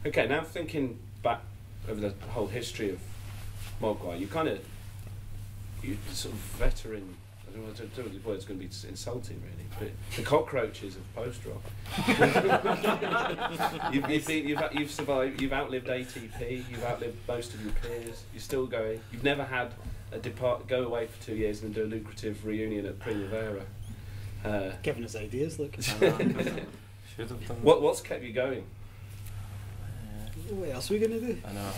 Okay, now thinking back over the whole history of Mogwai, you're sort of veteran. I don't know if the word's going to be insulting, really, but the cockroaches of post-rock. You've survived. You've outlived ATP. You've outlived most of your peers. You're still going. You've never had a go away for 2 years and do a lucrative reunion at Primavera. Giving us ideas, look. Should have done. What's kept you going? What else are we going to do? I know.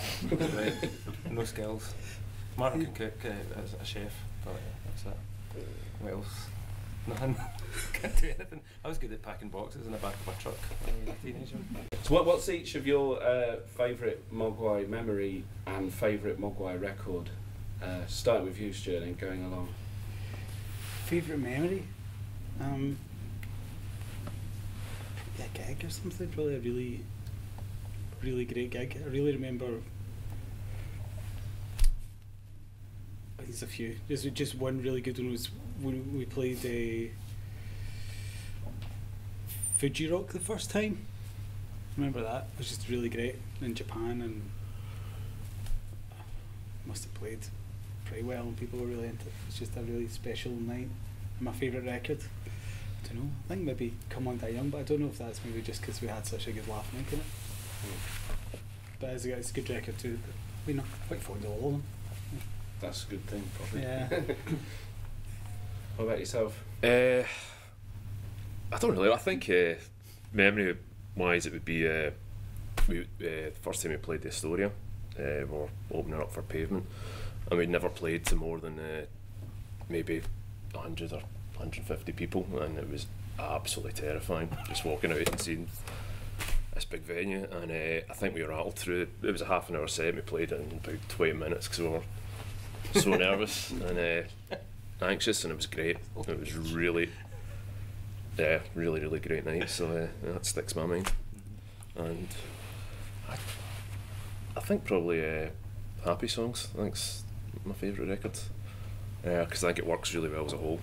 Right. No skills. Martin can cook as a chef, but that's it. What else? Nothing. Can't do anything. I was good at packing boxes in the back of my truck when I was a teenager. So what's each of your favourite Mogwai memory and favourite Mogwai record? Starting with you, Stuart, and going along. Favourite memory? Probably a gig or something. Probably a really great gig. I really remember. There's a few. Just one really good one was when we played Fuji Rock the first time. Remember that? It was just really great in Japan, and must have played pretty well, and people were really into it. It's just a really special night. My favourite record, I don't know. I think maybe Come On Die Young, but I don't know if that's maybe just because we had such a good laugh making it. But it's a good record too. We're not quite fond of all of them. That's a good thing, probably. Yeah. What about yourself? I don't really. I think memory-wise, it would be the first time we played the Astoria. We were opening up for Pavement, and we'd never played to more than maybe 100 or 150 people, and it was absolutely terrifying just walking out and seeing this big venue. And I think we rattled through. It was a half an hour set. We played it in about 20 minutes because we were so nervous and anxious, and it was great. It was really great night. So that sticks in my mind. And I think probably Happy Songs. I think it's my favourite record because I think it works really well as a whole.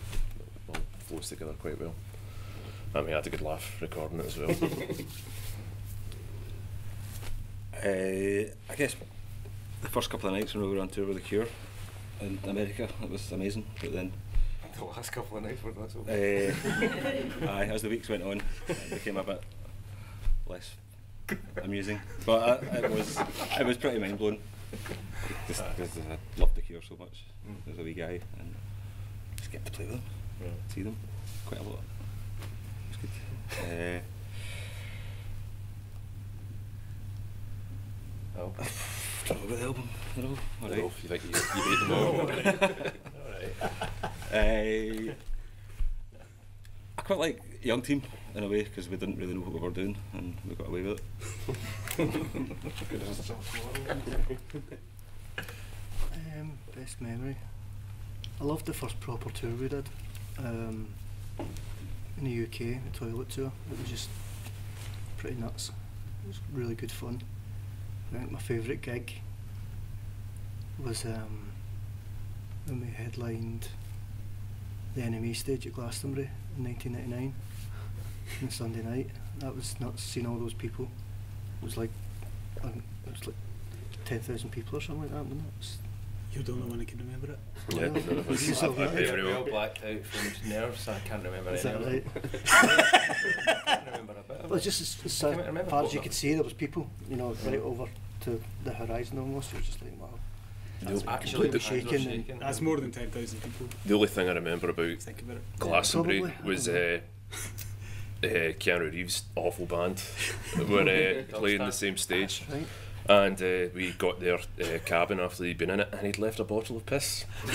It all flows together quite well. I mean, I had a good laugh recording it as well. I guess the first couple of nights when we were on tour with The Cure in America, it was amazing. But then The last couple of nights were not so bad. As the weeks went on, it became a bit less amusing. But it was pretty mind blowing. Just because I loved The Cure so much as a wee guy, and just get to play with them, see them quite a lot. It was good. Don't know about the album at all. All right. You think you hate them all? I quite like Young Team in a way because we didn't really know what we were doing and we got away with it. Best memory. I loved the first proper tour we did in the UK, the Toilet Tour. It was just pretty nuts. It was really good fun. I think my favourite gig was when we headlined the NME stage at Glastonbury in 1999 on a Sunday night. That was nuts, seeing all those people. It was like 10,000 people or something like that, wasn't it? You're the only one who can remember it. Yeah, none of us. Yourself, I've right? very well well. blacked out from nerves, so I can't remember Is any that of it. right? I can't remember a bit of Well, it. just as I can't remember far what as you that could was. see, there was people, you know, right over to the horizon almost. You were just like, wow. That's That's actually completely the hands were shaking. shaking. That's more than 10,000 people. The only thing I remember about Think about it. Glastonbury probably. was Keanu Reeves' awful band were playing the same stage. That's right. And we got their cabin after he'd been in it, and he'd left a bottle of piss in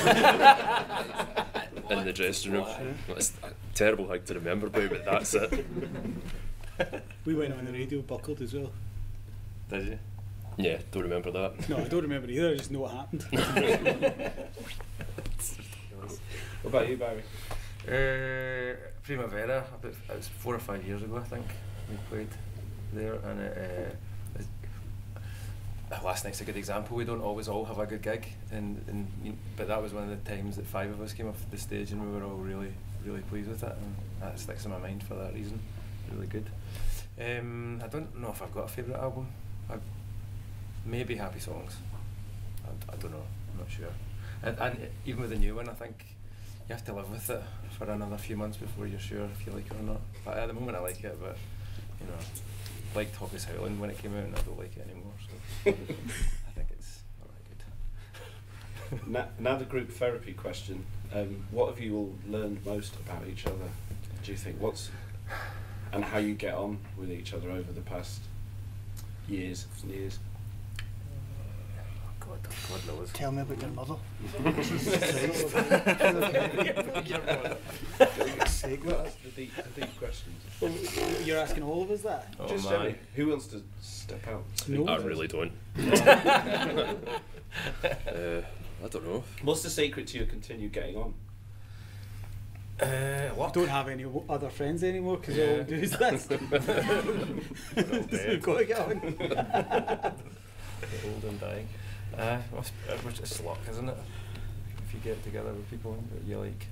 the dressing room. It's a terrible thing to remember about, but that's it. We went on the radio buckled as well. Did you? Yeah, don't remember that. No, I don't remember either, I just know what happened. What about you, Barry? Primavera, it was 4 or 5 years ago, I think, we played there, and last night's a good example. We don't always all have a good gig, but that was one of the times that 5 of us came off the stage and we were all really pleased with it, and that sticks in my mind for that reason. Really good. I don't know if I've got a favourite album. maybe Happy Songs. I don't know. I'm not sure. And even with the new one, I think you have to live with it for another few months before you're sure if you like it or not. But at the moment, I like it. But you know, I liked Hawkins Howland when it came out, and I don't like it anymore. So I think it's not that good. Now the group therapy question. What have you all learned most about each other? Do you think and how you get on with each other over the past years? God knows. Tell me about your mother. That's the deep questions. Well, you're asking all of us that? Oh, Just man. who wants to step out? No. I really don't. I don't know. What's the secret to your continued getting on? I don't have any other friends anymore because all we do is this. So we've got to get on. Old and dying. It's luck, isn't it? If you get together with people that you like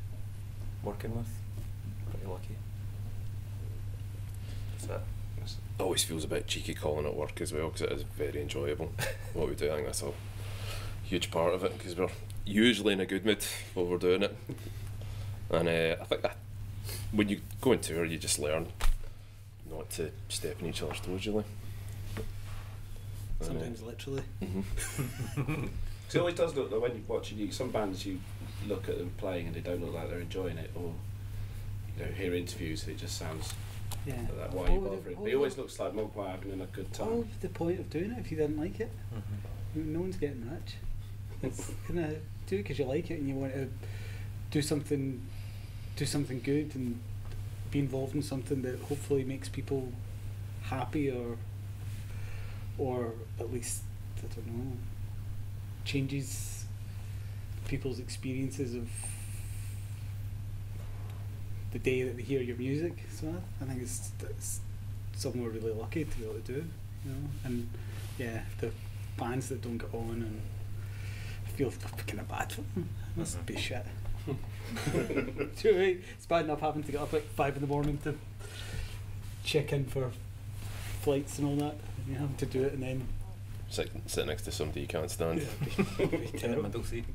working with, pretty lucky. That's it. Always feels a bit cheeky calling it work as well, because it is very enjoyable what we do. I think that's a huge part of it, because we're usually in a good mood while we're doing it. And I think that when you go on tour, you just learn not to step in each other's toes, really. Sometimes literally. It always does look like when you're watching some bands, you look at them playing and they don't look like they're enjoying it, or hear interviews, it just sounds like, why are you bothering? But it always looks like Mogwai having a good time. Oh, the point of doing it if you didn't like it. No one's getting rich. It's kind of do it because you like it and you want to do something good and be involved in something that hopefully makes people happy or at least, I don't know, changes people's experiences of the day that they hear your music. So I think it's something we're really lucky to be able to do, and the bands that don't get on, and I feel kind of bad for them. Must be shit. It's bad enough having to get up at 5 in the morning to check in for flights and all that. You having to do it and then sit next to somebody you can't stand. In the middle seat.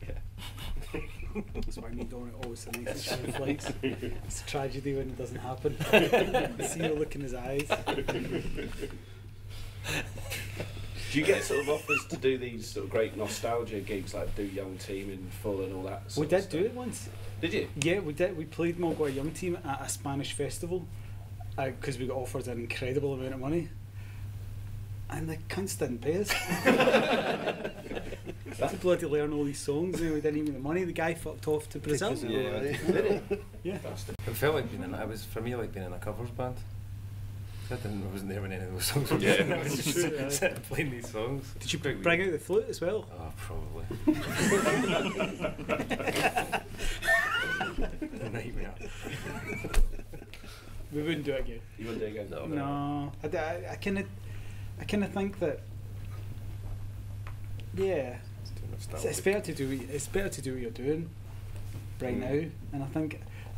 That's why I need on it always the nicest show flights. It's a tragedy when it doesn't happen. See the look in his eyes. Do you get sort of offers to do these sort of great nostalgia gigs, like do Young Team in full and all that We sort of did stuff? do it once. Did you? Yeah, we did. We played Mogwai Young Team at a Spanish festival because we got offered an incredible amount of money. And the cunts didn't pay us. To bloody learn all these songs, we didn't even get the money. The guy fucked off to Brazil. Yeah. Bastard. It felt like for me like being in a covers band. I wasn't there when any of those songs were Yeah. playing. I was just sitting playing these songs. Did you Quite bring weird. out the flute as well? Oh, probably. Nightmare. We wouldn't do it again. You wouldn't do it again? No, I kind of think that. Yeah, It's too it's nostalgic. better to do. It's better to do what you're doing right now, and I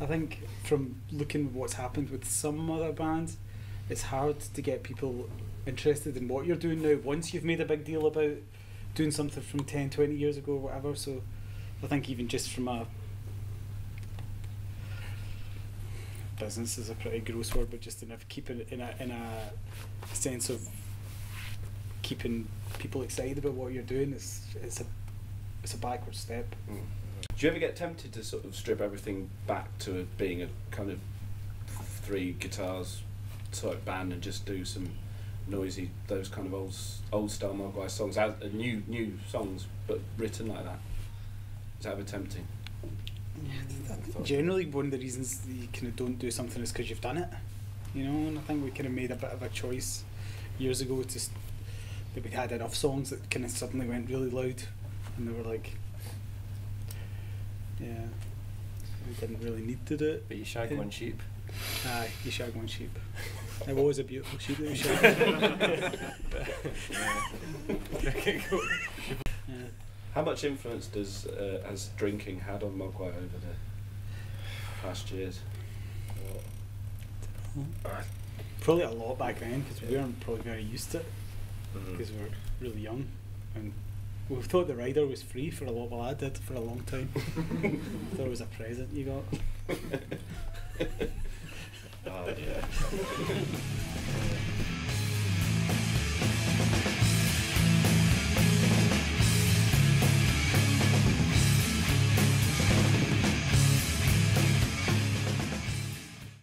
think from looking at what's happened with some other bands, it's hard to get people interested in what you're doing now once you've made a big deal about doing something from 10, 20 years ago or whatever. So I think even just from a business is a pretty gross word, but just enough keeping it in a sense of keeping people excited about what you're doing it's a backward step. Do you ever get tempted to sort of strip everything back to being a kind of 3 guitars type band and just do some noisy, those kind of old style Mogwai songs, new songs, but written like that? Is that ever tempting? Generally, one of the reasons that you kind of don't do something is because you've done it, and I think we kind of made a bit of a choice years ago that we had enough songs that kind of suddenly went really loud, and they were like, we didn't really need to do it. But you shag one sheep. Aye, you shag one sheep. It was a beautiful sheep that we shagged. Yeah. How much influence has drinking had on Mogwai over the past years? Probably a lot back then because we weren't probably very used to it because we were really young. And we thought the rider was free for a lot. Well, I did for a long time. Thought it was a present you got. Oh, yeah.